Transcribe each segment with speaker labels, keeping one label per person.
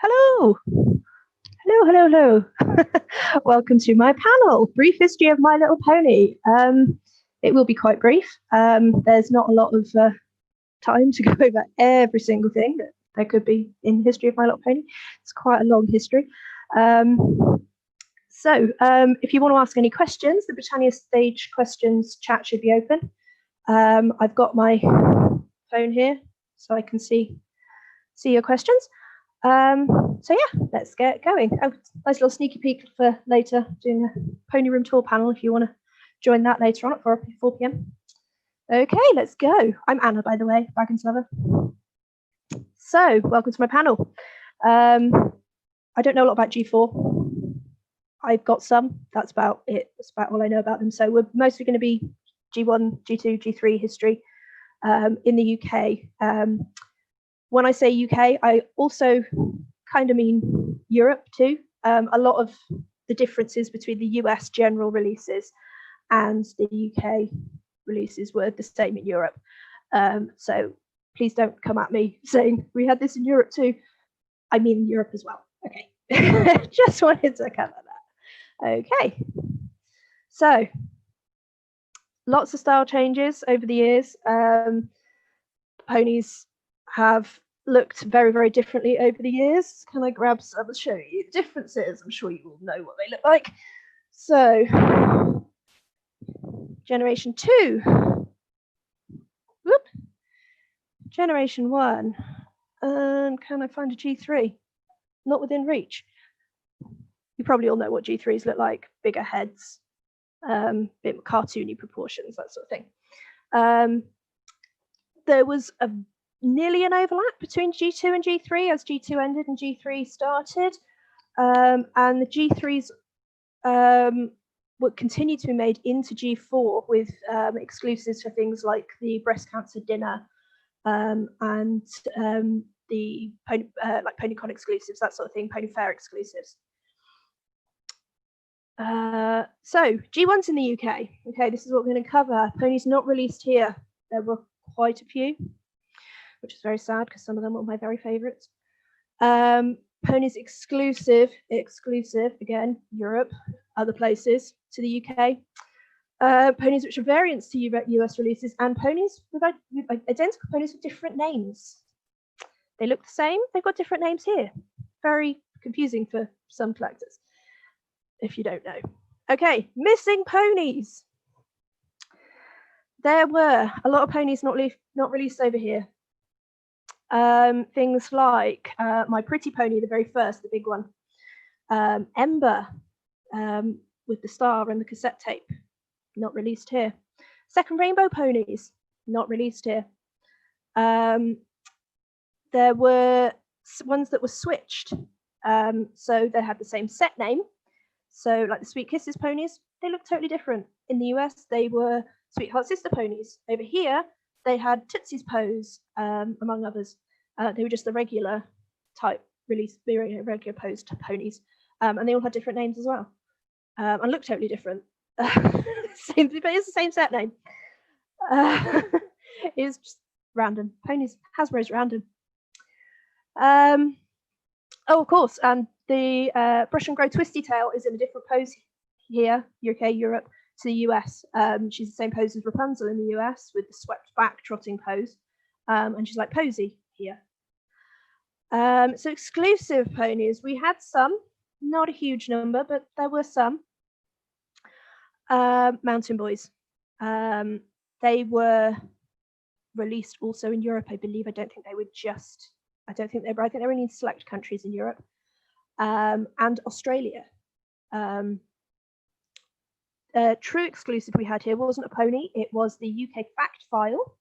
Speaker 1: Hello. Hello, hello, hello. Welcome to my panel, Brief History of My Little Pony. It will be quite brief. There's not a lot of time to go over every single thing that there could be in the history of My Little Pony. It's quite a long history. So if you want to ask any questions, the Britannia stage questions chat should be open. I've got my phone here so I can see your questions. So yeah, let's get going. Oh, nice little sneaky peek for later, doing a pony room tour panel if you want to join that later on at 4 p.m. Okay, let's go. I'm Anna, by the way, Dragons Lover. So, welcome to my panel. I don't know a lot about G4. I've got some. That's about it. That's about all I know about them. So we're mostly going to be G1, G2, G3 history in the UK. When I say UK, I also kind of mean Europe too. A lot of the differences between the US general releases and the UK releases were the same in Europe. So please don't come at me saying we had this in Europe too. I mean Europe as well. Okay, just wanted to cover that. Okay, so lots of style changes over the years. Ponies have looked very, very differently over the years. Can I grab some and show you the differences? I'm sure you all know what they look like. So, generation 2. Whoop. Generation 1. And can I find a G3? Not within reach. You probably all know what G3s look like. Bigger heads, bit cartoony proportions, that sort of thing. There was nearly an overlap between G2 and G3 as G2 ended and G3 started. And the G3s would continue to be made into G4 with exclusives for things like the breast cancer dinner and the like PonyCon exclusives, that sort of thing, Pony Fair exclusives. So G1's in the UK. Okay, this is what we're going to cover. Ponies not released here. There were quite a few, which is very sad because some of them were my very favourites. Ponies exclusive, again, Europe, other places to the UK. Ponies which are variants to US releases, and ponies with identical ponies with different names. They look the same, they've got different names here. Very confusing for some collectors, if you don't know. Okay, missing ponies. There were a lot of ponies not released over here. Things like My Pretty Pony, the very first, the big one. Ember, with the star and the cassette tape, not released here. Second Rainbow Ponies, not released here. There were ones that were switched, so they had the same set name. So like the Sweet Kisses ponies, they look totally different. In the US, they were Sweetheart Sister ponies. Over here, they had Tootsie's Pose, among others. They were just the regular type release, regular posed ponies. And they all had different names as well. And looked totally different. But it's the same set name. It's just random. Ponies, Hasbro's random. Oh, of course, and the Brush and Grow Twisty Tail is in a different pose here, UK, Europe, to the US. She's the same pose as Rapunzel in the US with the swept back trotting pose. And she's like Posy here. So exclusive ponies, we had some, not a huge number, but there were some. Mountain Boys. They were released also in Europe, I believe. I think they were only in select countries in Europe. And Australia. True exclusive we had here wasn't a pony, it was the UK Fact File.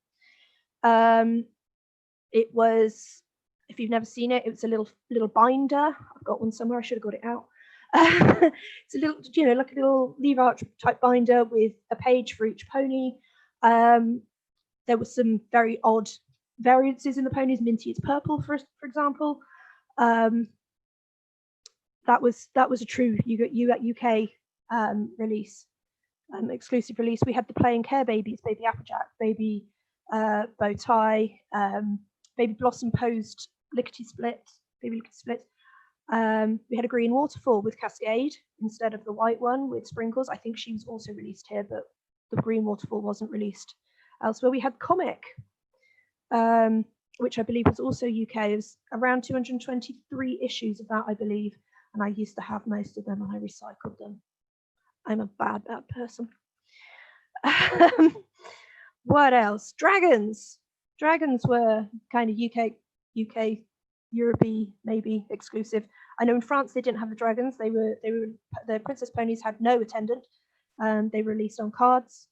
Speaker 1: It was, if you've never seen it, it's a little binder. I've got one somewhere, I should have got it out. It's a little, like a little lever arch type binder with a page for each pony. There was some very odd variances in the ponies. Minty is purple, for example. That was a true UK release, exclusive release. We had the Play and Care babies, Baby Applejack, Baby Bow Tie, Baby Blossom posed Lickety Split, Baby Lickety Split, We had a green waterfall with Cascade instead of the white one with sprinkles. I think she was also released here, but the green waterfall wasn't released elsewhere. We had Comic, which I believe was also UK. It was around 223 issues of that, I believe. And I used to have most of them and I recycled them. I'm a bad person. What else? Dragons. Dragons were kind of UK, Europe-y, maybe exclusive. I know in France they didn't have the dragons. The Princess Ponies had no attendant. They were released on cards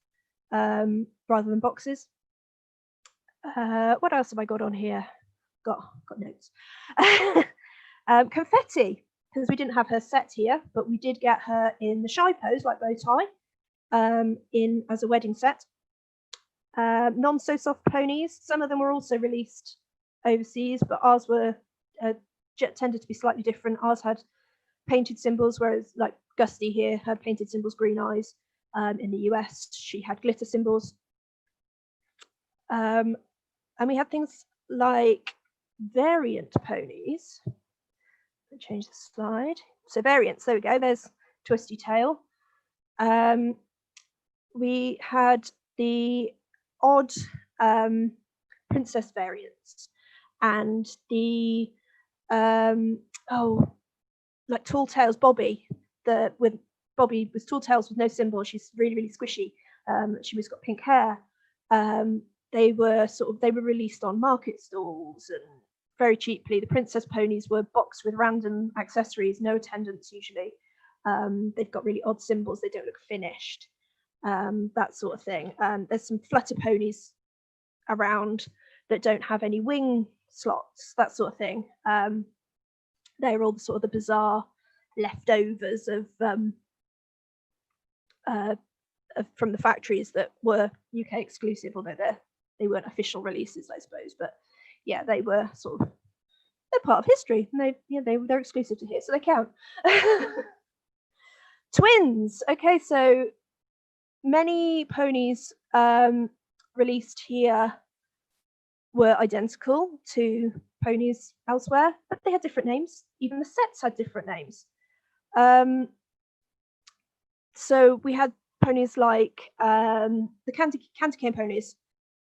Speaker 1: rather than boxes. What else have I got on here? Got notes. Confetti, because we didn't have her set here, but we did get her in the shy pose, like bow tie, in as a wedding set. Non-so-soft ponies, some of them were also released overseas, but ours were tended to be slightly different. Ours had painted symbols, whereas like Gusty here had painted symbols, green eyes. In the US, she had glitter symbols. And we had things like variant ponies. Let me change the slide. So variants, there we go, there's Twisty Tail. We had the odd princess variants and the like Tall Tails Bobby, with Bobby with tall tails with no symbol. She's really, really squishy. She was got pink hair. They were released on market stalls and very cheaply. The princess ponies were boxed with random accessories, no attendants usually. They've got really odd symbols. They don't look finished. That sort of thing. There's some flutter ponies around that don't have any wing slots, that sort of thing. They're all the bizarre leftovers of from the factories that were UK exclusive, although they weren't official releases, I suppose. But yeah, they were they're part of history, and they're exclusive to here, so they count. Twins. Okay, so many ponies released here were identical to ponies elsewhere, but they had different names. Even the sets had different names. So we had ponies like the candy cane ponies,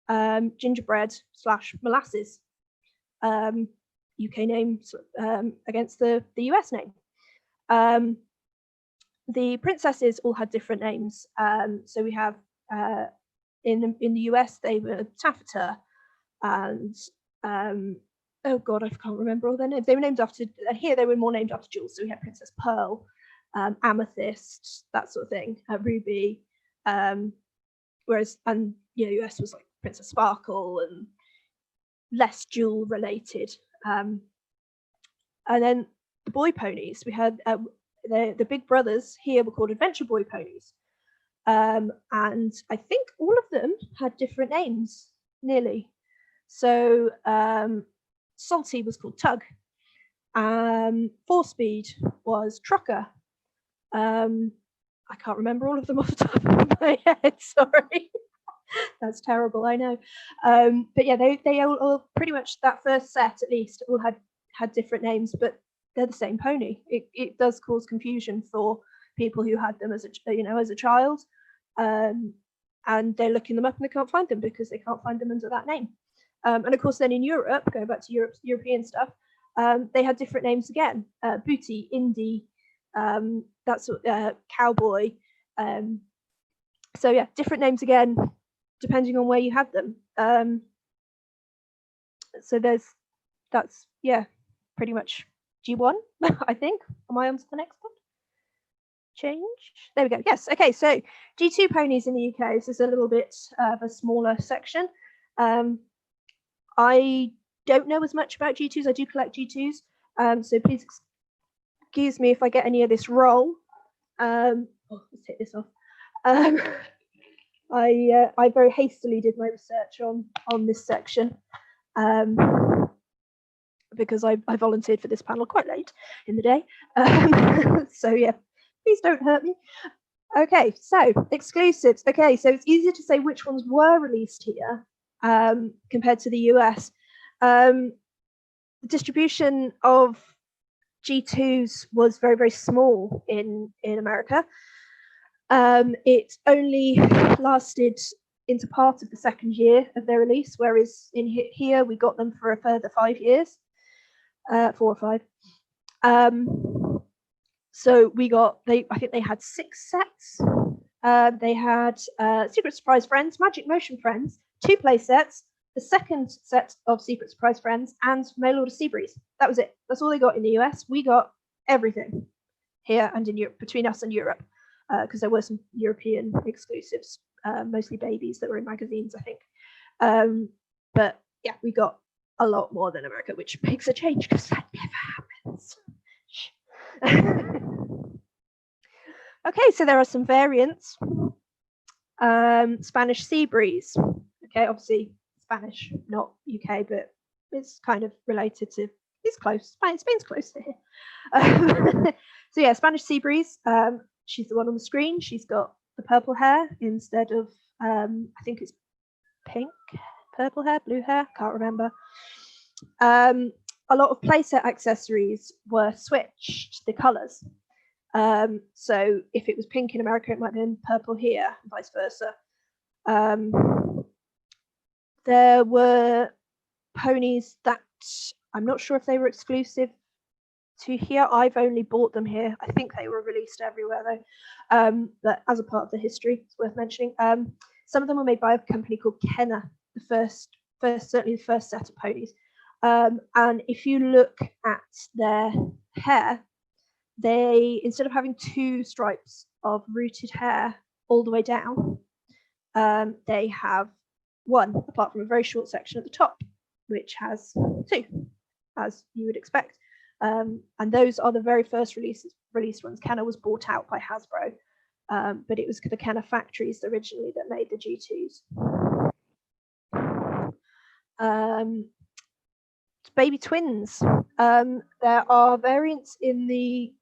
Speaker 1: gingerbread / molasses, UK name against the US name. The princesses all had different names. So we have in the US they were Taffeta, and oh god, I can't remember all their names. They were named after, here they were more named after jewels. So we had Princess Pearl, Amethyst, that sort of thing, Ruby. Whereas, and US was like Princess Sparkle and less jewel related. And then the boy ponies, we had the big brothers here were called Adventure Boy ponies. And I think all of them had different names, nearly. So Salty was called Tug. 4-Speed was Trucker. I can't remember all of them off the top of my head, sorry. That's terrible, I know. But yeah, they all pretty much, that first set at least, all had different names, but they're the same pony. It does cause confusion for people who had them as a child, and they're looking them up and they can't find them because they can't find them under that name. And of course, then in Europe, going back to European stuff, they had different names again. Booty, Indie, that's Cowboy. So yeah, different names again, depending on where you had them. So that's pretty much G1, I think. Am I on to the next one? Change. There we go. Yes. Okay. So G2 ponies in the UK. This is a little bit of a smaller section. I don't know as much about G2s. I do collect G2s. So please excuse me if I get any of this wrong. Let's take this off. I very hastily did my research on this section. Because I volunteered for this panel quite late in the day. So yeah, please don't hurt me. Okay, so exclusives. Okay, so it's easier to say which ones were released here compared to the US. The distribution of G2s was very, very small in America. It only lasted into part of the second year of their release, whereas in here we got them for a further 5 years, 4 or 5. So we got, I think they had 6 sets. They had Secret Surprise Friends, Magic Motion Friends, 2 play sets, the second set of Secret Surprise Friends, and Mail Order Seabreeze. That was it. That's all they got in the US. We got everything here and in Europe, between us and Europe, because there were some European exclusives, mostly babies that were in magazines, I think. But yeah, we got a lot more than America, which makes a change because that never happens. Okay, so there are some variants. Spanish Seabreeze. Okay, obviously Spanish, not UK, but it's kind of related to, it's close. Spain's close to here. So yeah, Spanish Seabreeze. She's the one on the screen. She's got the purple hair instead of, I think it's pink, purple hair, blue hair, can't remember. A lot of playset accessories were switched, the colours. So if it was pink in America, it might have been purple here, and vice versa. There were ponies that I'm not sure if they were exclusive to here. I've only bought them here. I think they were released everywhere though. But as a part of the history, it's worth mentioning. Some of them were made by a company called Kenner, certainly the first set of ponies. And if you look at their hair, they, instead of having 2 stripes of rooted hair all the way down, they have 1, apart from a very short section at the top, which has 2, as you would expect. And those are the very first released ones. Kenner was bought out by Hasbro, but it was the Kenner factories originally that made the G2s. Baby twins. There are variants in the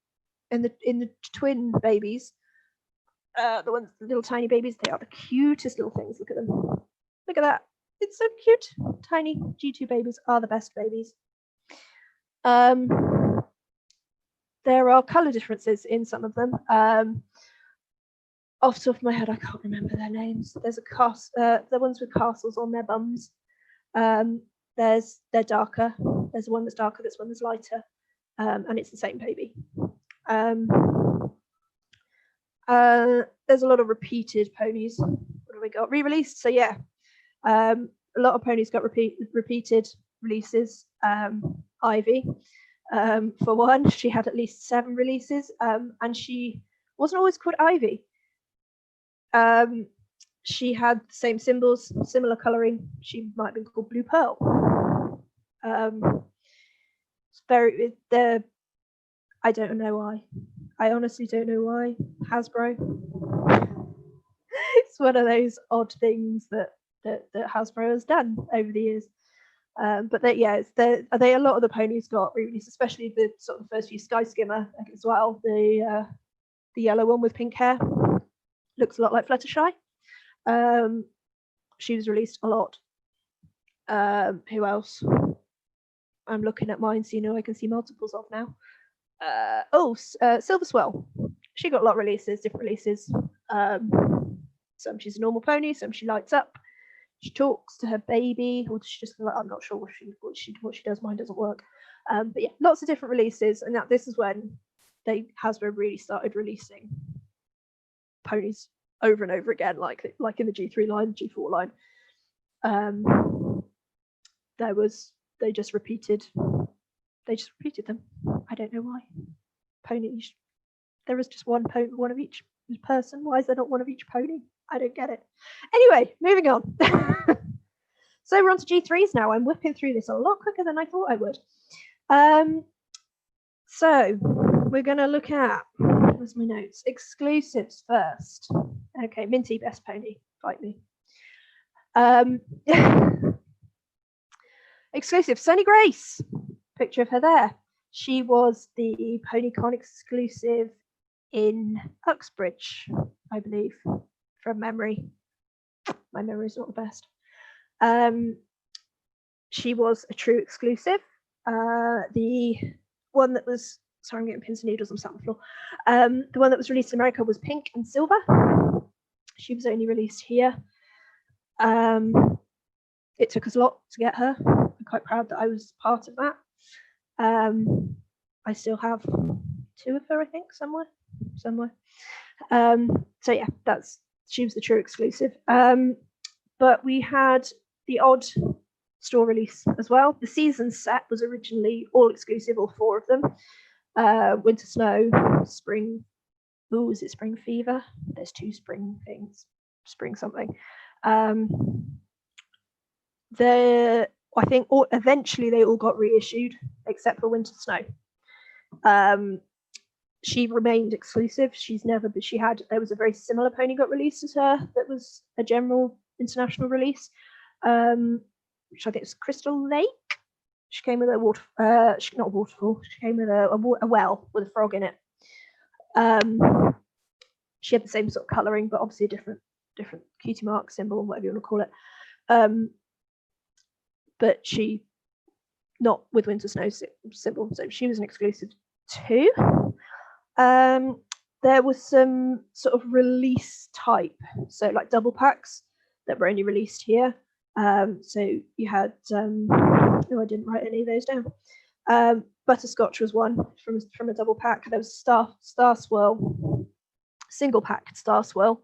Speaker 1: twin babies. The ones, the little tiny babies, they are the cutest little things. Look at them. Look at that. It's so cute. Tiny G2 babies are the best babies. There are colour differences in some of them. Off the top of my head, I can't remember their names. There's the ones with castles on their bums. They're darker. There's one that's darker, there's one that's lighter, and it's the same baby. There's a lot of repeated ponies. What have we got? Re-released. So yeah, a lot of ponies got repeated releases. Ivy, for one, she had at least 7 releases, and she wasn't always called Ivy. She had the same symbols, similar colouring. She might have been called Blue Pearl. I don't know why. I honestly don't know why. Hasbro. It's one of those odd things that Hasbro has done over the years. But yeah, a lot of the ponies got re-released, especially the sort of first few Sky Skimmer as well. The yellow one with pink hair looks a lot like Fluttershy. She was released a lot. Who else? I'm looking at mine, so you know I can see multiples of now. Silver Swell. She got a lot of releases, different releases. Some she's a normal pony, some she lights up. She talks to her baby, or she just, I'm not sure what she does. Mine doesn't work. But yeah, lots of different releases, and this is when Hasbro really started releasing ponies over and over again, like in the G3 line, G4 line. They just repeated them. I don't know why. Ponies. There is just one of each person. Why is there not one of each pony? I don't get it. Anyway, moving on. So we're on to G3s now. I'm whipping through this a lot quicker than I thought I would. So we're going to look at, where's my notes? Exclusives first. Okay, Minty, best pony. Fight me. Exclusive, Sunny Grace. Picture of her there. She was the PonyCon exclusive in Uxbridge, I believe, from memory. My memory is not the best. She was a true exclusive. The one that was Sorry, I'm getting pins and needles. I'm sat on the floor. The one that was released in America was pink and silver. She was only released here. It took us a lot to get her. I'm quite proud that I was part of that. I still have 2 of her, I think, somewhere. So yeah, she was the true exclusive. But we had the odd store release as well. The season set was originally all exclusive, all 4 of them. Winter Snow, Spring. Ooh, is it Spring Fever? There's 2 spring things. Spring something. I think eventually they all got reissued except for Winter Snow. She remained exclusive. There was a very similar pony got released as her that was a general international release, which I think was Crystal Lake. She came with a not a waterfall. She came with a well with a frog in it. She had the same sort of colouring, but obviously a different cutie mark symbol, whatever you want to call it. But she not with Winter Snow symbol, so she was an exclusive too. There was some sort of release type, so like double packs that were only released here. So you had I didn't write any of those down. Butterscotch was one from a double pack. There was Star Swirl, single pack Star Swirl,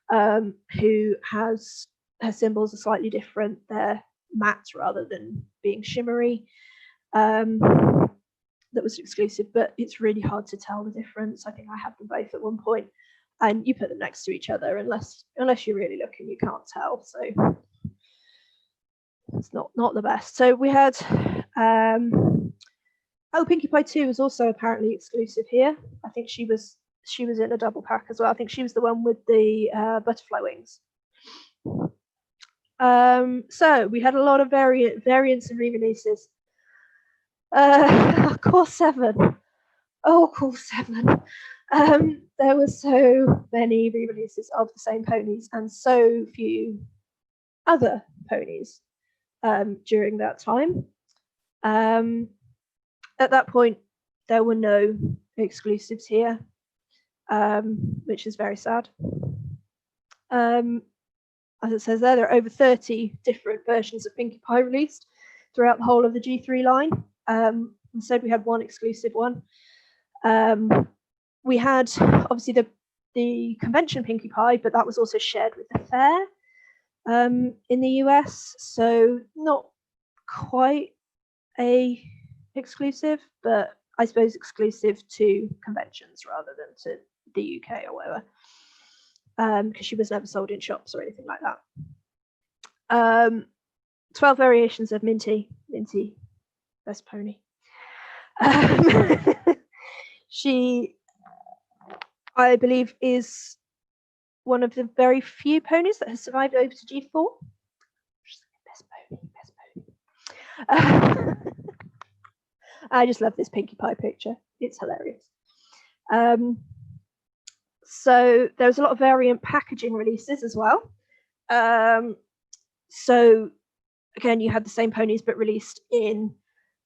Speaker 1: who has her symbols are slightly different. They're matte rather than being shimmery. That was exclusive, but it's really hard to tell the difference. I think I had them both at one point, and you put them next to each other unless you're really looking, you can't tell. So it's not the best. So we had Pinkie Pie 2 was also apparently exclusive here. I think she was in a double pack as well. I think she was the one with the butterfly wings. So we had a lot of variants and re-releases. Core 7. Oh, Core 7. There were so many re-releases of the same ponies and so few other ponies during that time. At that point, there were no exclusives here, which is very sad. As it says there are over 30 different versions of Pinkie Pie released throughout the whole of the G3 line. Instead, we had one exclusive one. We had obviously the convention Pinkie Pie, but that was also shared with the fair in the US, so not quite a exclusive, but I suppose exclusive to conventions rather than to the UK or whatever, because she was never sold in shops or anything like that. 12 variations of Minty, best pony. She, I believe, is one of the very few ponies that has survived over to G4. Best pony. I just love this Pinkie Pie picture. It's hilarious. So there's a lot of variant packaging releases as well. So again, you had the same ponies but released in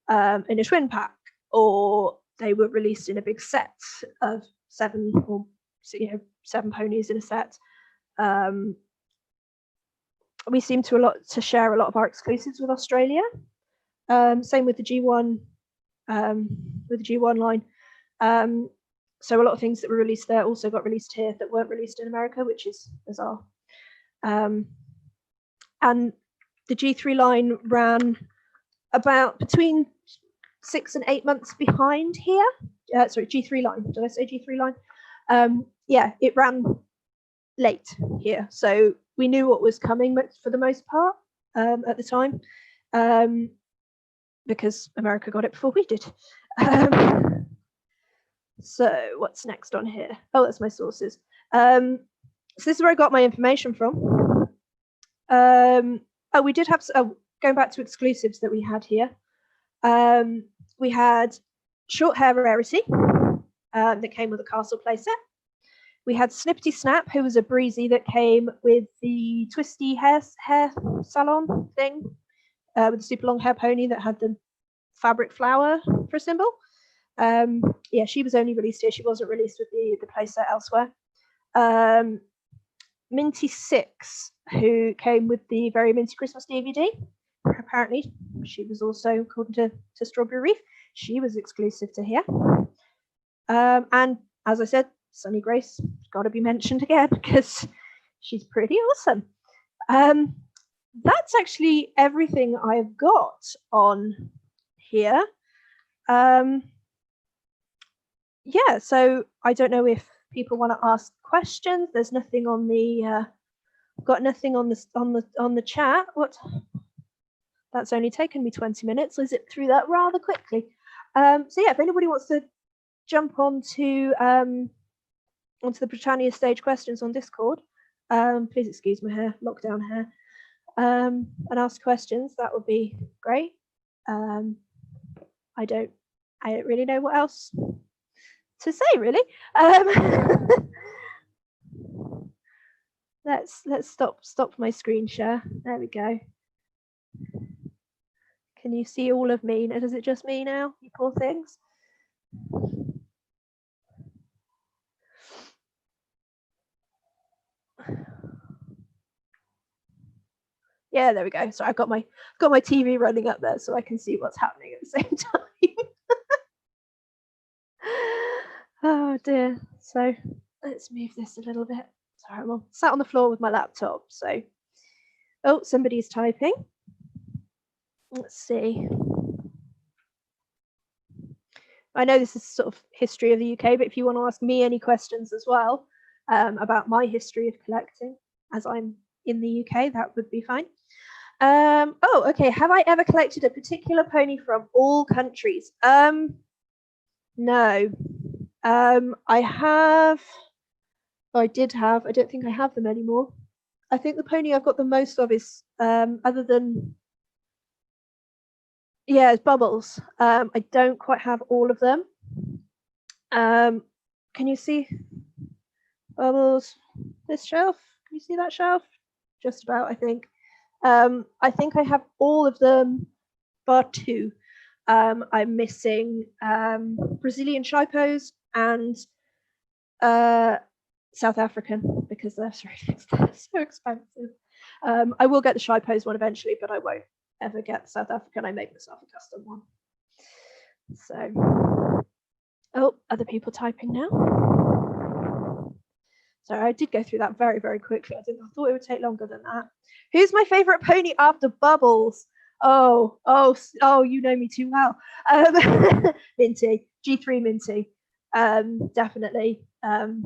Speaker 1: a twin pack, or they were released in a big set of 7 or 7 ponies in a set. We seem to share a lot of our exclusives with Australia. Same with the G1. With the G1 line. So a lot of things that were released there also got released here that weren't released in America, which is bizarre. And the G3 line ran about between 6 and 8 months behind here. Sorry, G3 line. Did I say G3 line? Yeah, it ran late here. So we knew what was coming for the most part at the time. Because America got it before we did. So what's next on here? Oh, that's my sources. So this is where I got my information from. We did have, going back to exclusives that we had here. We had Short Hair Rarity that came with a castle playset. We had Snippety Snap, who was a breezy that came with the twisty hair salon thing. With the super long hair pony that had the fabric flower for a symbol. Yeah, she was only released here. She wasn't released with the playset elsewhere. Minty 6, who came with the Very Minty Christmas DVD. Apparently, she was also, according to Strawberry Reef, she was exclusive to here. And as I said, Sunny Grace has got to be mentioned again because she's pretty awesome. That's actually everything I've got on here. Yeah, so I don't know if people want to ask questions. There's nothing on the got nothing on the chat. What? That's only taken me 20 minutes. I zipped through that rather quickly. So yeah, if anybody wants to jump onto the Britannia stage questions on Discord, please excuse my hair, lockdown hair, and ask questions, that would be great. I don't really know what else to say, really. Let's stop my screen share. There we go. Can you see all of me? Is it just me now, you poor things? Yeah, there we go. So I've got my TV running up there so I can see what's happening at the same time. Oh dear. So let's move this a little bit. Sorry, I'm sat on the floor with my laptop. So, oh, somebody's typing. Let's see. I know this is sort of history of the UK, but if you want to ask me any questions as well about my history of collecting, as I'm in the UK, that would be fine. Oh, okay. Have I ever collected a particular pony from all countries? No. I have. I did have. I don't think I have them anymore. I think the pony I've got the most of is other than. Yeah, it's Bubbles. I don't quite have all of them. Can you see Bubbles? This shelf? Can you see that shelf? Just about, I think. I think I have all of them, bar 2. I'm missing Brazilian Shipos and South African because they're so expensive. I will get the Shipos one eventually, but I won't ever get the South African. I make myself a custom one. So, oh, other people typing now. Sorry, I did go through that very, very quickly. I thought it would take longer than that. Who's my favorite pony after Bubbles? Oh, you know me too well. Minty, G3 Minty, definitely. And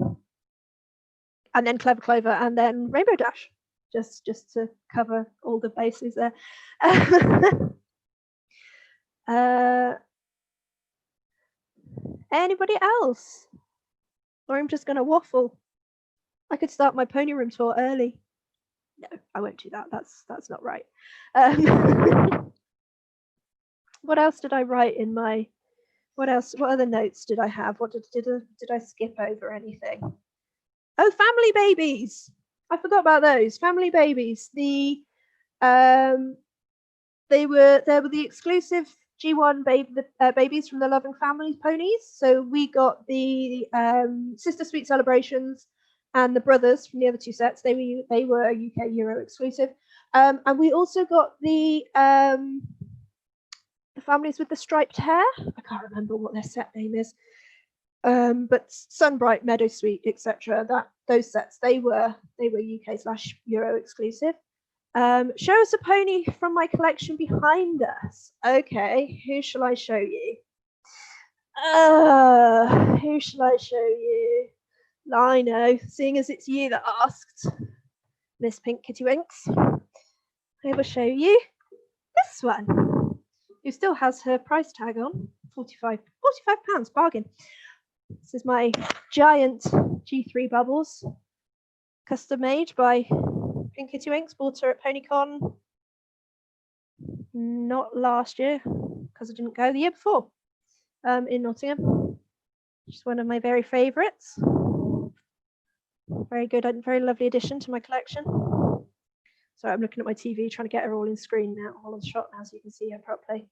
Speaker 1: then Clever Clover, and then Rainbow Dash, just to cover all the bases there. Anybody else? Or I'm just gonna waffle. I could start my pony room tour early. No, I won't do that. That's not right. What else did I write in my? What other notes did I have? What did I skip over anything? Oh, family babies. I forgot about those family babies. They were the exclusive G1 babies from the Loving Families ponies. So we got the Sister Sweet Celebrations and the brothers from the other 2 sets. They were UK Euro exclusive, and we also got the families with the striped hair. I can't remember what their set name is, but Sunbright, Meadow Sweet, etc. Those sets they were UK/Euro exclusive. Show us a pony from my collection behind us. Okay, who shall I show you? Who shall I show you? I know, seeing as it's you that asked, Miss Pink Kitty Winks. I will show you this one, who still has her price tag on, £45, bargain. This is my giant G3 Bubbles, custom made by Pink Kitty Winks. Bought her at PonyCon, not last year, because I didn't go, the year before, in Nottingham. She's one of my very favourites. Very good, very lovely addition to my collection. Sorry, I'm looking at my TV, trying to get her all in screen now, all on shot now, so you can see her properly.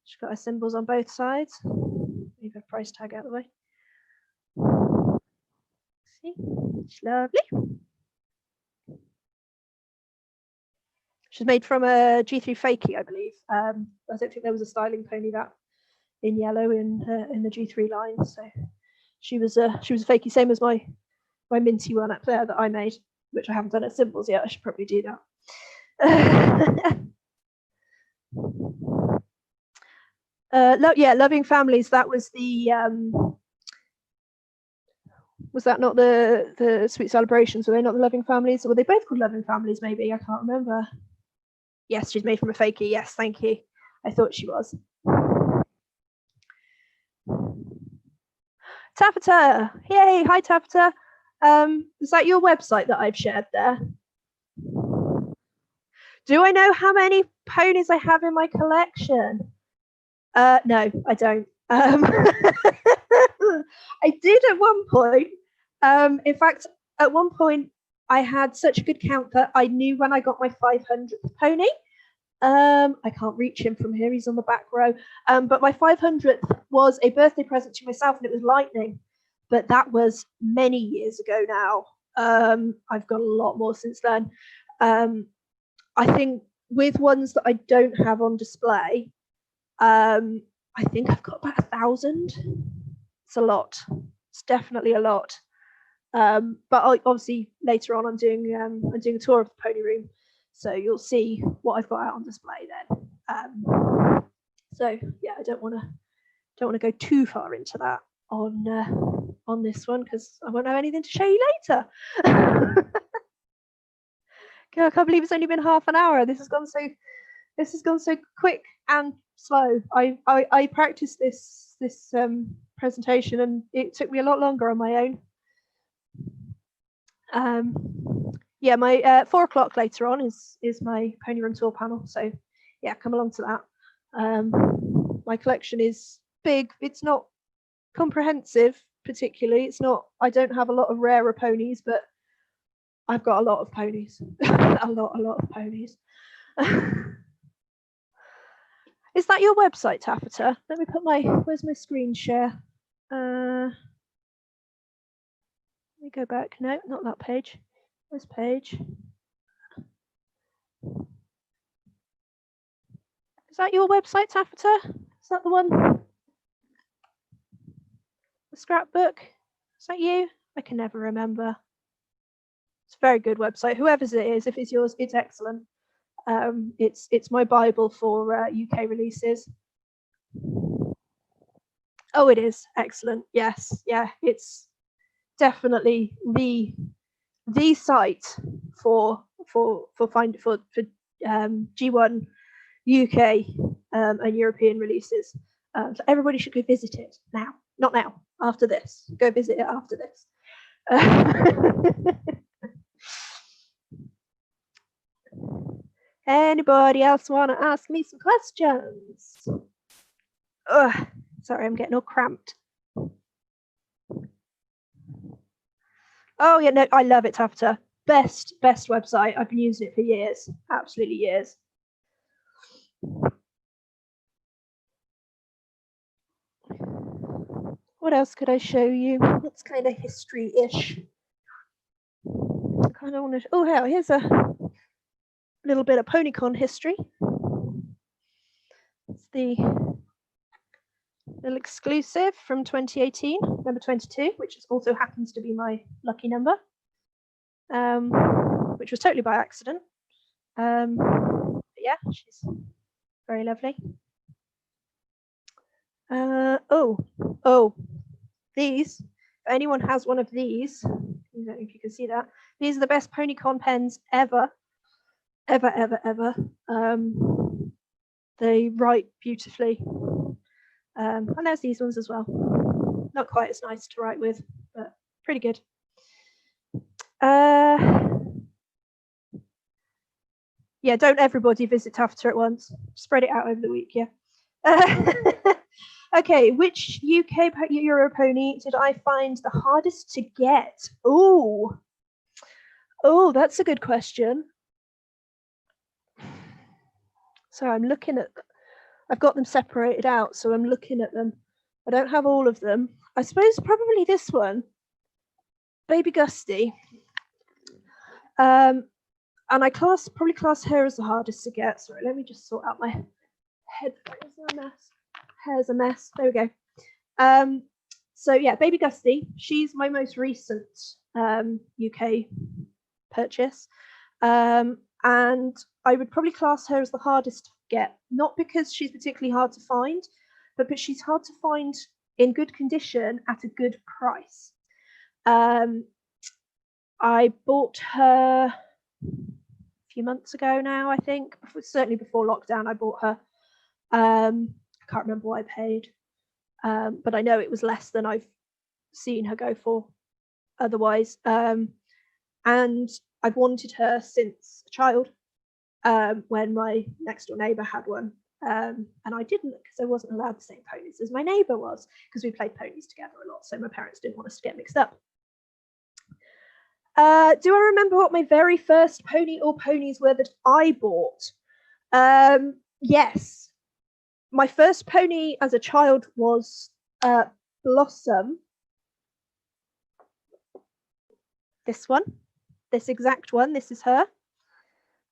Speaker 1: She's got her symbols on both sides. Move Leave her price tag out of the way. See, it's lovely. She's made from a G3 fakie, I believe. I don't think there was a styling pony that in yellow in the G3 line. So she was a fakie, same as my minty one up there that I made, which I haven't done at Symbols yet. I should probably do that. Yeah, Loving Families. That was the. Was that not the Sweet Celebrations? Were they not the Loving Families? Or were they both called Loving Families? Maybe I can't remember. Yes, she's made from a fakie. Yes, thank you. I thought she was. Taffeta, yay! Hi, Taffeta. Is that your website that I've shared there? Do I know how many ponies I have in my collection? No, I don't. I did at one point. In fact, at one point, I had such a good count that I knew when I got my 500th pony. I can't reach him from here. He's on the back row. But my 500th was a birthday present to myself, and it was lightning. But that was many years ago now. I've got a lot more since then. I think with ones that I don't have on display, I think I've got about 1,000. It's a lot. It's definitely a lot. But obviously later on, I'm doing a tour of the pony room, so you'll see what I've got out on display then. So yeah, I don't want to go too far into that on this one because I won't have anything to show you later. God, I can't believe it's only been half an hour. This has gone so quick and slow. I practiced this presentation and it took me a lot longer on my own. Yeah, my 4 o'clock later on is my pony room tour panel. So yeah, come along to that. My collection is big. It's not comprehensive particularly. It's not. I don't have a lot of rarer ponies, but I've got a lot of ponies. a lot of ponies. Is that your website, Taffeta? Let me put where's my screen share? Let me go back. No, not that page. This page. Is that your website, Taffeta? Is that the one? The scrapbook? Is that you? I can never remember. It's a very good website. Whoever's it is, if it's yours, it's excellent. It's my Bible for UK releases. Oh, it is excellent. Yes, yeah, it's definitely the site for G1 UK and European releases. So everybody should go visit it now. Not now. After this, go visit it after this. Anybody else want to ask me some questions? Ugh, sorry, I'm getting all cramped. Oh yeah, no, I love it, Taffeta. Best website. I've been using it for years, absolutely years. What else could I show you? That's kind of history-ish. I kind of want to. Oh, hell, here's a little bit of PonyCon history. It's the little exclusive from 2018, number 22, which also happens to be my lucky number, which was totally by accident. But yeah, she's very lovely. Oh, these. If anyone has one of these, I don't know if you can see that. These are the best PonyCon pens ever. They write beautifully. And there's these ones as well. Not quite as nice to write with, but pretty good. Yeah, don't everybody visit Taffeta at once. Spread it out over the week, yeah. Okay, which UK Euro pony did I find the hardest to get? Oh, that's a good question. So I'm looking at, I've got them separated out, so I'm looking at them. I don't have all of them. I suppose probably this one, Baby Gusty. And I probably class her as the hardest to get. Sorry, let me just sort out my headphones. Are a mess. Hair's a mess. There we go. So yeah, Baby Gusty. She's my most recent UK purchase, and I would probably class her as the hardest to get. Not because she's particularly hard to find, but because she's hard to find in good condition at a good price. I bought her a few months ago now, I think. Certainly before lockdown, I bought her. I can't remember what I paid, but I know it was less than I've seen her go for otherwise. And I've wanted her since a child, when my next door neighbour had one. And I didn't, because I wasn't allowed the same ponies as my neighbour was, because we played ponies together a lot, so my parents didn't want us to get mixed up. Do I remember what my very first pony or ponies were that I bought? Yes. My first pony as a child was Blossom. This one, this exact one, this is her.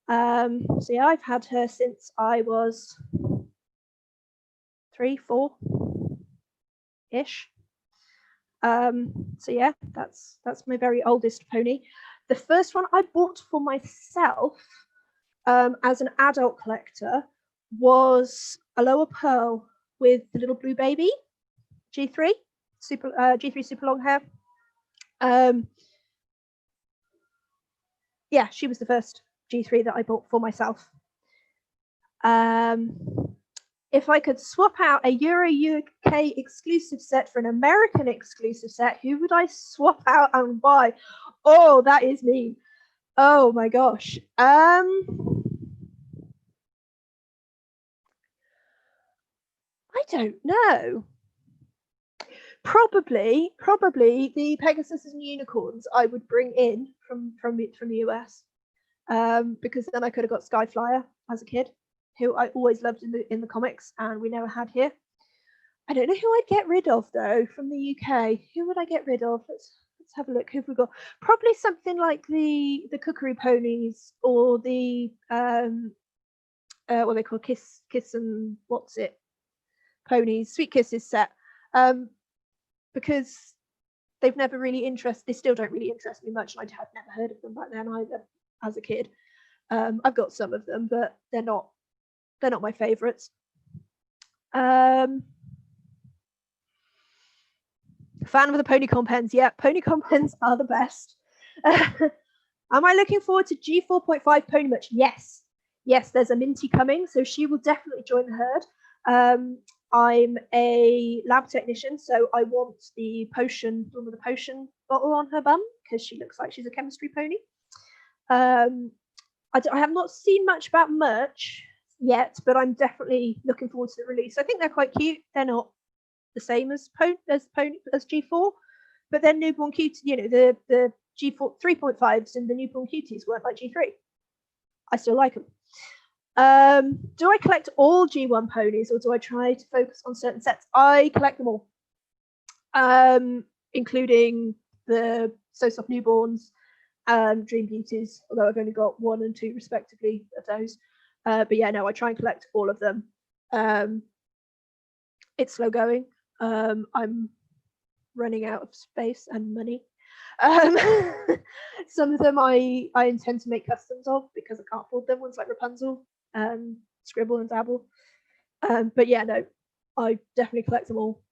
Speaker 1: So yeah, I've had her since I was 3, 4-ish. So yeah, that's my very oldest pony. The first one I bought for myself as an adult collector was a Lower Pearl with the little blue baby, G3 super long hair. Yeah, she was the first G3 that I bought for myself. If I could swap out a Euro UK exclusive set for an American exclusive set, who would I swap out and why? Oh, that is me. Oh my gosh. I don't know. Probably the Pegasus and Unicorns I would bring in from the US, because then I could have got Skyflyer as a kid, who I always loved in the comics, and we never had here. I don't know who I'd get rid of though from the UK. Who would I get rid of? Let's have a look. Who've we got? Probably something like the Cookery Ponies, or the what they call Kiss and what's it ponies, Sweet Kisses set, because they've never really they still don't really interest me much, and I had never heard of them back then either as a kid. I've got some of them, but they're not my favorites. Fan of the PonyCon pens. Yeah, PonyCon pens are the best. Am I looking forward to G4.5 Pony Much? Yes, there's a Minty coming, so she will definitely join the herd. I'm a lab technician, so I want the potion bottle on her bum, because she looks like she's a chemistry pony. I have not seen much about merch yet, but I'm definitely looking forward to the release. I think they're quite cute. They're not the same as G4, but then newborn cuties, the G4 3.5s and the newborn cuties weren't like G3. I still like them. Do I collect all G1 ponies, or do I try to focus on certain sets? I collect them all, including the So Soft Newborns and Dream Beauties, although I've only got 1 and 2 respectively of those. But yeah, no, I try and collect all of them. It's slow going. I'm running out of space and money. Some of them I intend to make customs of, because I can't afford them. Ones like Rapunzel, Scribble and Dabble. But yeah, no, I definitely collect them all.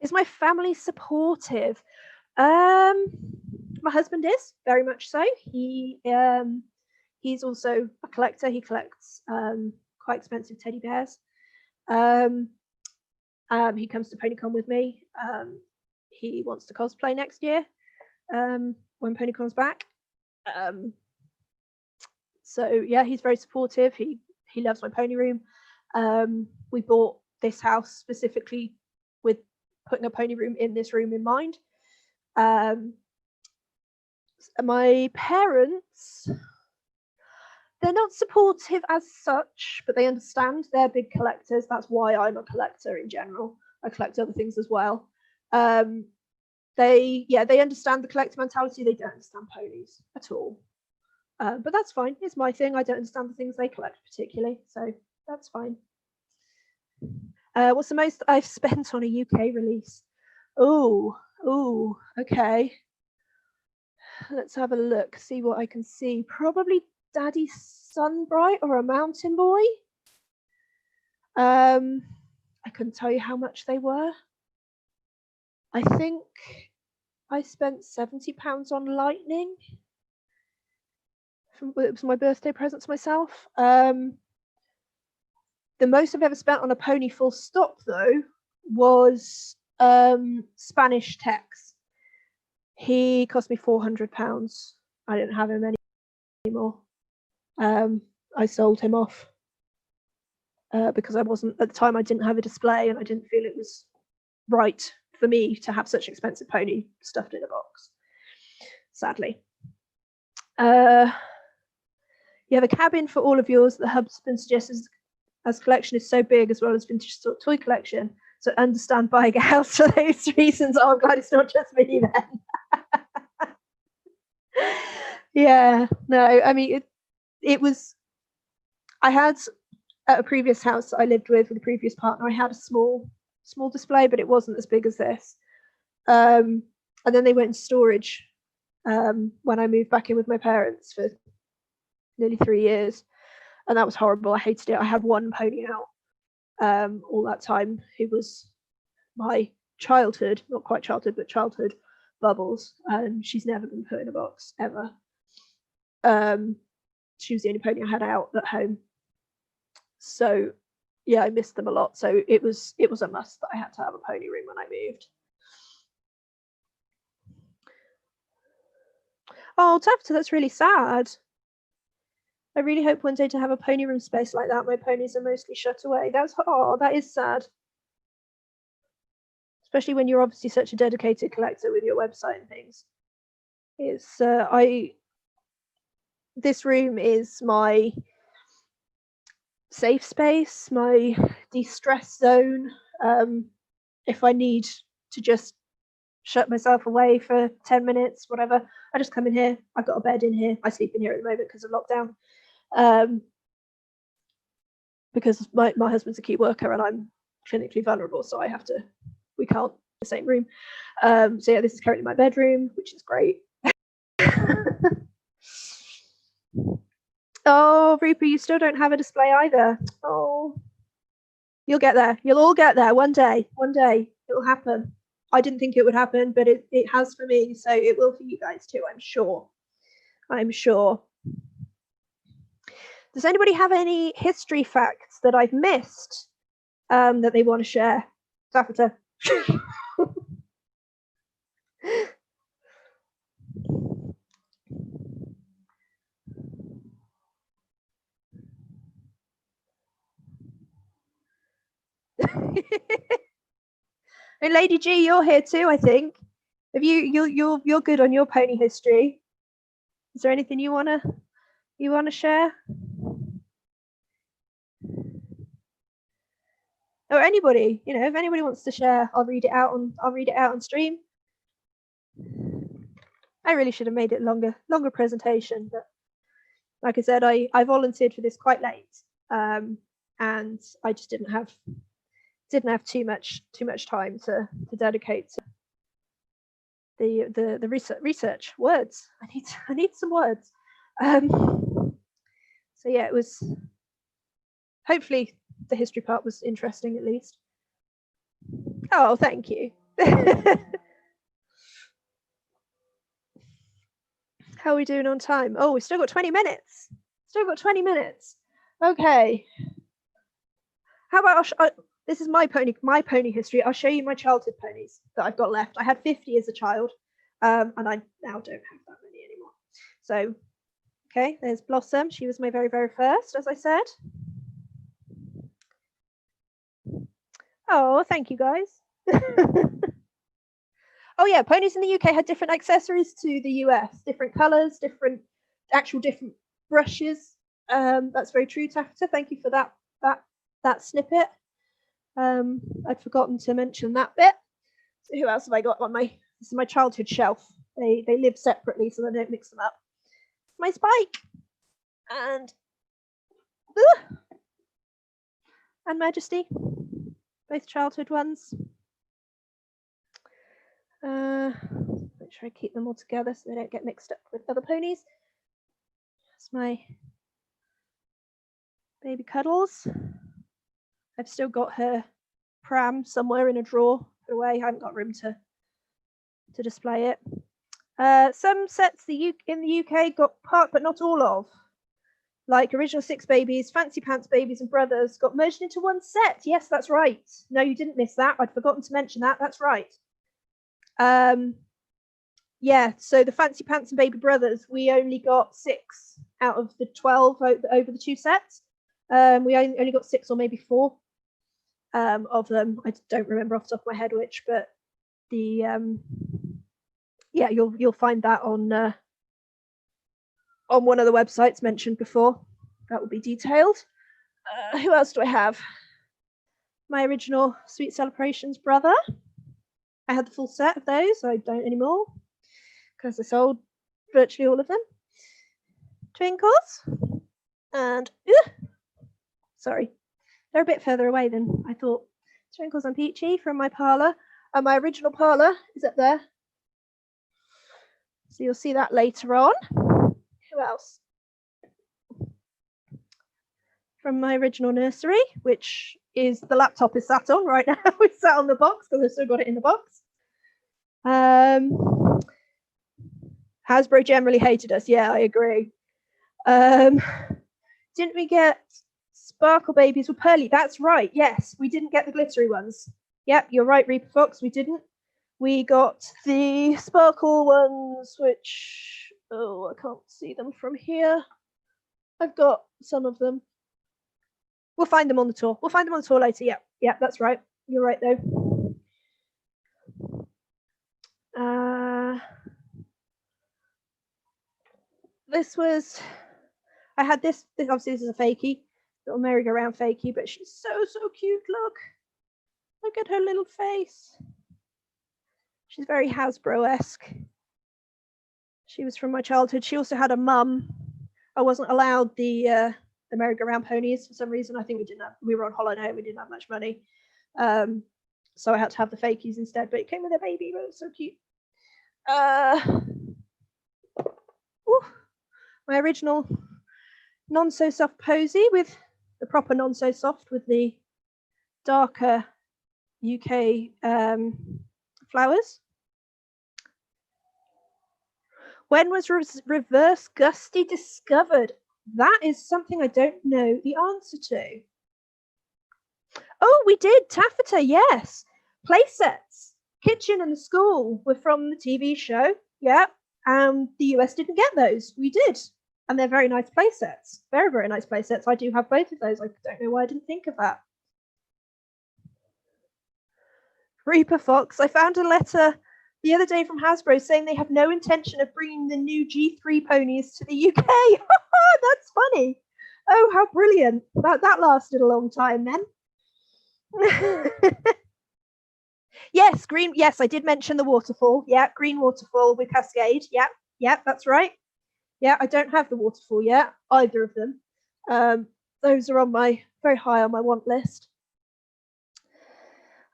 Speaker 1: Is my family supportive? My husband is, very much so. He's also a collector. He collects quite expensive teddy bears. He comes to PonyCon with me. He wants to cosplay next year, when PonyCon's back. So yeah, he's very supportive. He loves my pony room. We bought this house specifically with putting a pony room in this room in mind. My parents, they're not supportive as such, but they understand. They're big collectors. That's why I'm a collector in general. I collect other things as well. They understand the collector mentality. They don't understand ponies at all. But that's fine. It's my thing. I don't understand the things they collect particularly, so that's fine. What's the most I've spent on a UK release? Oh, okay. Let's have a look, see what I can see. Probably Daddy Sunbright or a Mountain Boy. I couldn't tell you how much they were. I think I spent £70 on Lightning. It was my birthday present to myself. The most I've ever spent on a pony full stop, though, was Spanish Tex. He cost me £400. I didn't have him anymore. I sold him off because I wasn't, at the time I didn't have a display and I didn't feel it was right for me to have such expensive pony stuffed in a box, sadly. You have a cabin for all of yours. The husband suggests as collection is so big, as well as vintage toy collection. So understand buying a house for those reasons. Oh, I'm glad it's not just me then. Yeah, no, I mean, it was, I had at a previous house I lived with a previous partner, I had a small display, but it wasn't as big as this. And then they went in storage when I moved back in with my parents for nearly 3 years, and that was horrible. I hated it. I had one pony out all that time, who was my childhood, not quite childhood, but childhood Bubbles. She's never been put in a box ever. She was the only pony I had out at home, so yeah, I missed them a lot. So it was a must that I had to have a pony room when I moved. Oh, Tafta, that's really sad. I really hope one day to have a pony room space like that. My ponies are mostly shut away. That is sad. Especially when you're obviously such a dedicated collector with your website and things. It's this room is my safe space, my de-stress zone. If I need to just shut myself away for 10 minutes, whatever, I just come in here. I've got a bed in here. I sleep in here at the moment because of lockdown. Because my husband's a key worker and I'm clinically vulnerable, so we can't in the same room. So yeah, this is currently my bedroom, which is great. Oh, Reaper, you still don't have a display either. Oh, you'll get there. You'll all get there one day. One day it'll happen. I didn't think it would happen, but it has for me, so it will for you guys too, I'm sure. I'm sure. Does anybody have any history facts that I've missed that they want to share? Taffeta. And Lady G, you're here too, I think. Have you're good on your pony history? Is there anything you wanna share? Or anybody, if anybody wants to share, I'll read it out on stream. I really should have made it longer presentation, but like I said, I volunteered for this quite late, and I just didn't have too much time to dedicate to the research words. I need some words. So yeah, it was, hopefully the history part was interesting at least. Oh, thank you. How are we doing on time? Oh, we've still got 20 minutes. Okay. How about this is my pony history. I'll show you my childhood ponies that I've got left. I had 50 as a child, and I now don't have that many anymore. So, okay, there's Blossom. She was my very, very first, as I said. Oh, thank you, guys. Oh yeah, ponies in the UK had different accessories to the US, different colours, different brushes. That's very true, Taffeta. Thank you for that snippet. I'd forgotten to mention that bit. So who else have I got on my? This is my childhood shelf. They live separately, so I don't mix them up. My Spike and Majesty, both childhood ones. Make sure I keep them all together so they don't get mixed up with other ponies. That's my baby Cuddles. I've still got her pram somewhere in a drawer put away. I haven't got room to display it. Some sets in the UK got part, but not all of. Like Original Six Babies, Fancy Pants Babies and Brothers got merged into one set. Yes, that's right. No, you didn't miss that. I'd forgotten to mention that. That's right. Yeah, so the Fancy Pants and Baby Brothers, we only got 6 out of the 12 over the 2 sets. We only got 6 or maybe 4 of them. I don't remember off the top of my head which, but the yeah, you'll find that on one of the websites mentioned before. That will be detailed. Who else do I have? My original Sweet Celebrations brother. I had the full set of those. I don't anymore because I sold virtually all of them. Twinkles and sorry, they're a bit further away than I thought. Twinkles and Peachy from my parlour, and my original parlour is up there. So you'll see that later on. Who else? From my original nursery, which is the laptop is sat on right now. It's sat on the box because I've still got it in the box. Hasbro generally hated us. Yeah, I agree. Didn't we get Sparkle Babies with Pearly? That's right. Yes, we didn't get the glittery ones. Yep, you're right, Reaper Fox. We didn't. We got the sparkle ones, which, oh, I can't see them from here. I've got some of them. We'll find them on the tour. We'll find them on the tour later. Yeah, that's right. You're right, though. This was, I had this obviously this is a fakie, little merry-go-round fakie, but she's so cute. Look at her little face. She's very Hasbro-esque. She was from my childhood. She also had a mum. I wasn't allowed the merry-go-round ponies for some reason. I think we were on holiday. We didn't have much money. So I had to have the fakies instead, but it came with a baby, but it was so cute. My original non-so-soft posy with the proper non-so-soft with the darker UK flowers. When was reverse gusty discovered? That is something I don't know the answer to. Oh, we did, Taffeta, yes. Play sets. Kitchen and the School were from the TV show, yeah. The US didn't get those. We did. And they're very nice play sets. Very, very nice play sets. I do have both of those. I don't know why I didn't think of that. Reaper Fox, I found a letter the other day from Hasbro saying they have no intention of bringing the new G3 ponies to the UK. That's funny. Oh, how brilliant. That lasted a long time then. Yes, green. Yes, I did mention the waterfall. Yeah, green waterfall with Cascade. Yeah, that's right. Yeah, I don't have the waterfall yet, either of them. Those are very high on my want list.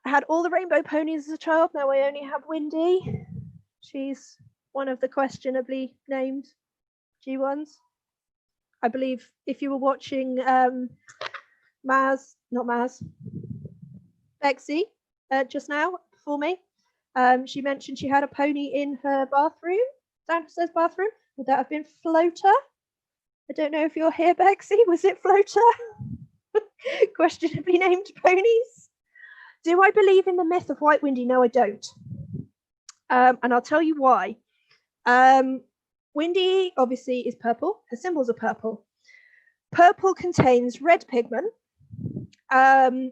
Speaker 1: I had all the rainbow ponies as a child. Now I only have Windy. She's one of the questionably named G1s. I believe if you were watching Bexy just now before me, she mentioned she had a pony in her bathroom, downstairs bathroom. Would that have been Floater? I don't know if you're here, Bexy. Was it Floater? Questionably named ponies. Do I believe in the myth of White Windy? No, I don't. And I'll tell you why. Windy obviously is purple. Her symbols are purple. Purple contains red pigment. And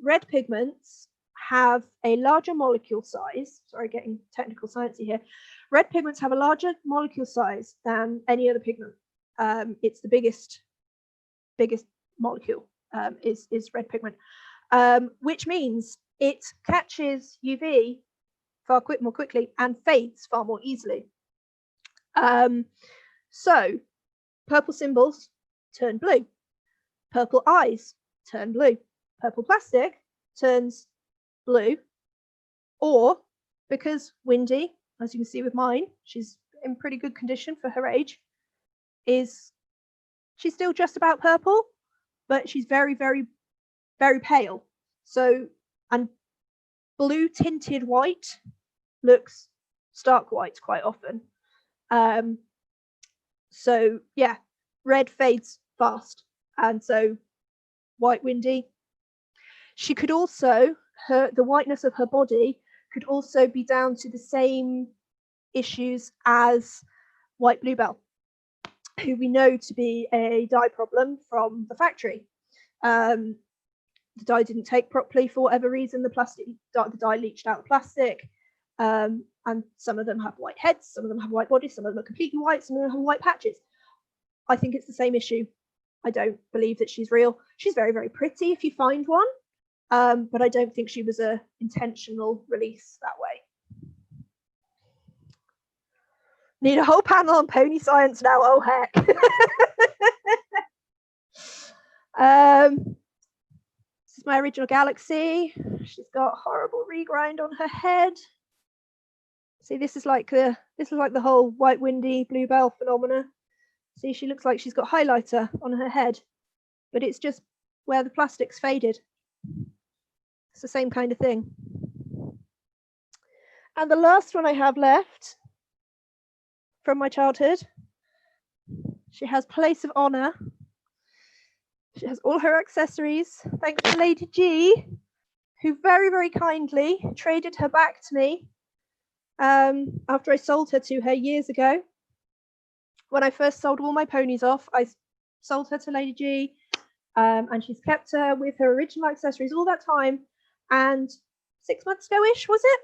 Speaker 1: red pigments have a larger molecule size. Sorry, getting technical sciencey here. Red pigments have a larger molecule size than any other pigment. It's the biggest molecule, is red pigment, which means it catches UV more quickly and fades far more easily. So purple symbols turn blue, purple eyes turn blue, purple plastic turns blue, or because Windy, as you can see with mine, she's in pretty good condition for her age, she's still just about purple, but she's very, very, very pale. So, and blue tinted white looks stark white quite often. So yeah, red fades fast, and so white Windy. She could also, the whiteness of her body could also be down to the same issues as white bluebell, who we know to be a dye problem from the factory. The dye didn't take properly for whatever reason. The dye leached out the plastic, and some of them have white heads, some of them have white bodies, some of them are completely white, some of them have white patches. I think it's the same issue. I don't believe that she's real. She's very, very pretty if you find one, but I don't think she was an intentional release that way. Need a whole panel on pony science now, oh heck. This is my original Galaxy. She's got horrible regrind on her head. See, this is like the whole white Windy bluebell phenomena. See, she looks like she's got highlighter on her head, but it's just where the plastic's faded. It's the same kind of thing. And the last one I have left from my childhood, she has place of honor. She has all her accessories, thanks to Lady G, who very, very kindly traded her back to me after I sold her to her years ago. When I first sold all my ponies off, I sold her to Lady G, and she's kept her with her original accessories all that time. And 6 months ago-ish, was it?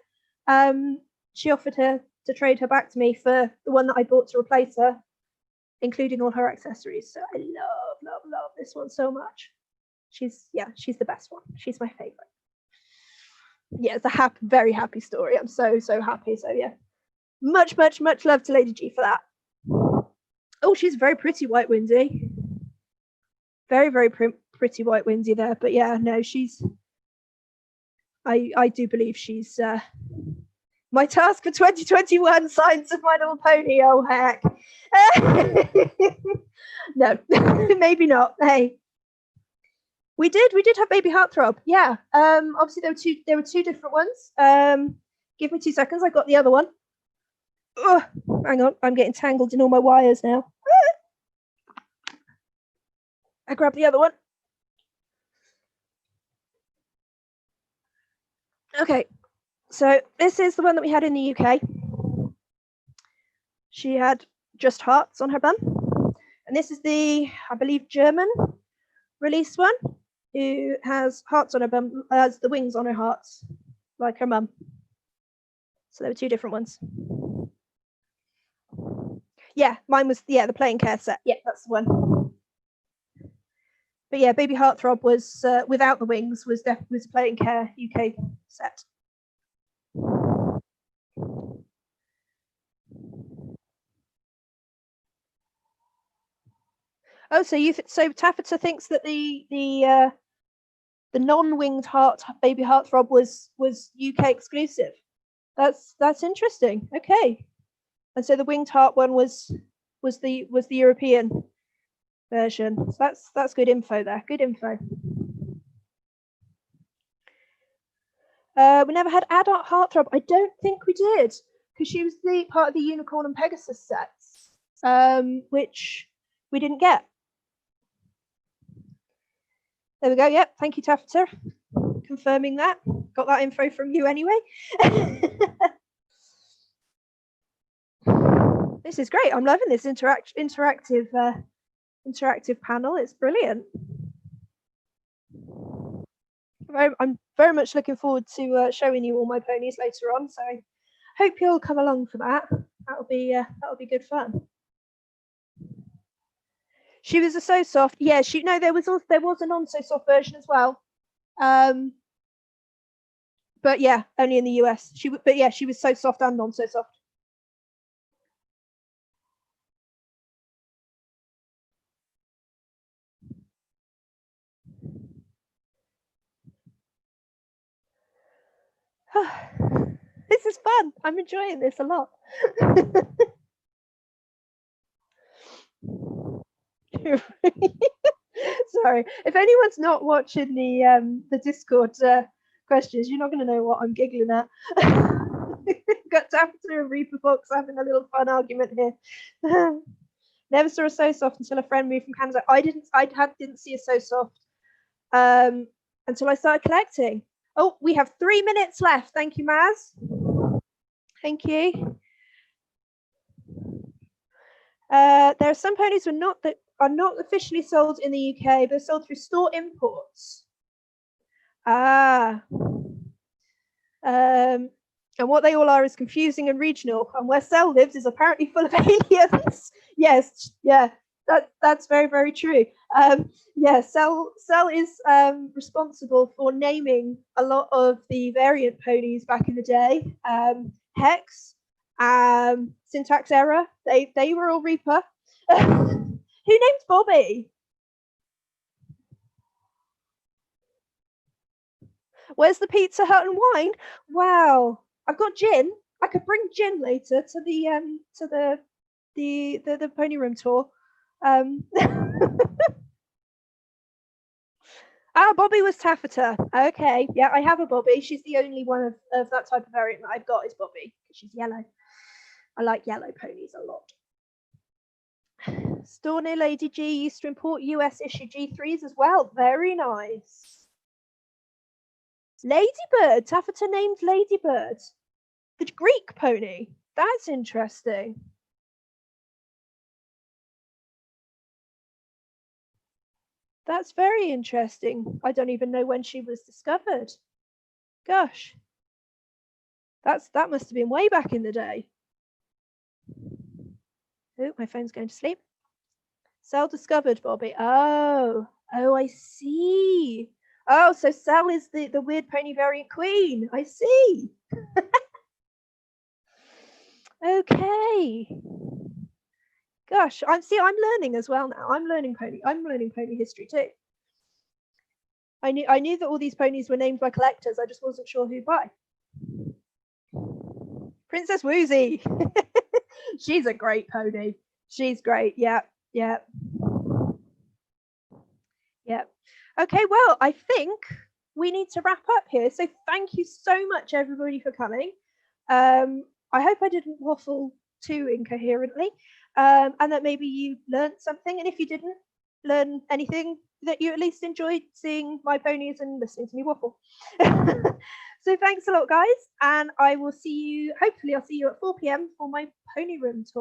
Speaker 1: She offered her to trade her back to me for the one that I bought to replace her, including all her accessories. So I love, love, love this one so much. She's the best one. She's my favorite. Yeah, it's a very happy story. I'm so, so happy. So yeah, much, much, much love to Lady G for that. Oh, she's very pretty white Windy. Very, very pretty white Windy there. But yeah, no, I do believe she's my task for 2021, Science of My Little Pony. Oh heck. No, maybe not. Hey, we did have Baby Heartthrob. Yeah. Obviously there were two different ones. Give me 2 seconds. I got the other one. Oh, hang on, I'm getting tangled in all my wires now. I grabbed the other one. Okay, so this is the one that we had in the UK. She had just hearts on her bum. And this is the, I believe, German release one, who has hearts on her bum, has the wings on her hearts, like her mum. So there were two different ones. Yeah, mine was, the playing care set. Yeah, that's the one. But yeah, Baby Heartthrob was, without the wings, was playing care UK set. Oh, so Taffeta thinks that the non-winged Baby Heartthrob was UK exclusive. That's interesting. Okay, and so the winged heart one was the European version. So that's good info there. Good info. We never had adult Heartthrob. I don't think we did, because she was the part of the Unicorn and Pegasus sets, which we didn't get. There we go. Yep. Thank you, Taffeta, confirming that. Got that info from you anyway. This is great. I'm loving this interactive panel. It's brilliant. I'm very much looking forward to showing you all my ponies later on. So I hope you'll come along for that. That'll be good fun. She was a so soft. Yeah, there was a non so soft version as well. But yeah, only in the US. She was so soft and non so soft. This is fun. I'm enjoying this a lot. Sorry, if anyone's not watching the Discord questions, you're not going to know what I'm giggling at. Got Taffeta and Reaper Fox having a little fun argument here. Never saw a so soft until a friend moved from Canada. I didn't see a so soft until I started collecting. Oh, we have 3 minutes left. Thank you, Maz. Thank you. There are some ponies that are not officially sold in the UK, but sold through store imports. And what they all are is confusing and regional. And where Cell lives is apparently full of aliens. Yes, yeah, that's very, very true. Yeah, Cell is responsible for naming a lot of the variant ponies back in the day. Hex, syntax error. They were all Reaper. Who named Bobby? Where's the Pizza Hut and wine? Wow, I've got gin. I could bring gin later to the pony room tour. Bobby was Taffeta. Okay, yeah, I have a Bobby. She's the only one of that type of variant that I've got is Bobby. She's yellow. I like yellow ponies a lot. Store near Lady G used to import US issue G3s as well. Very nice. Ladybird. Taffeta named Ladybird. The Greek pony. That's interesting. That's very interesting. I don't even know when she was discovered. Gosh. That must have been way back in the day. Oh, my phone's going to sleep. Cell discovered Bobby. Oh, I see. Oh, so Cell is the weird pony variant queen. I see. Okay. Gosh, I'm learning as well now. I'm learning pony history too. I knew that all these ponies were named by collectors. I just wasn't sure who by. Princess Woozy. She's a great pony. She's great. Yeah. Okay, well, I think we need to wrap up here. So thank you so much, everybody, for coming. I hope I didn't waffle too incoherently, and that maybe you learned something. And if you didn't learn anything, that you at least enjoyed seeing my ponies and listening to me waffle. So thanks a lot, guys, and I will see you. Hopefully, I'll see you at 4 p.m. for my pony room tour.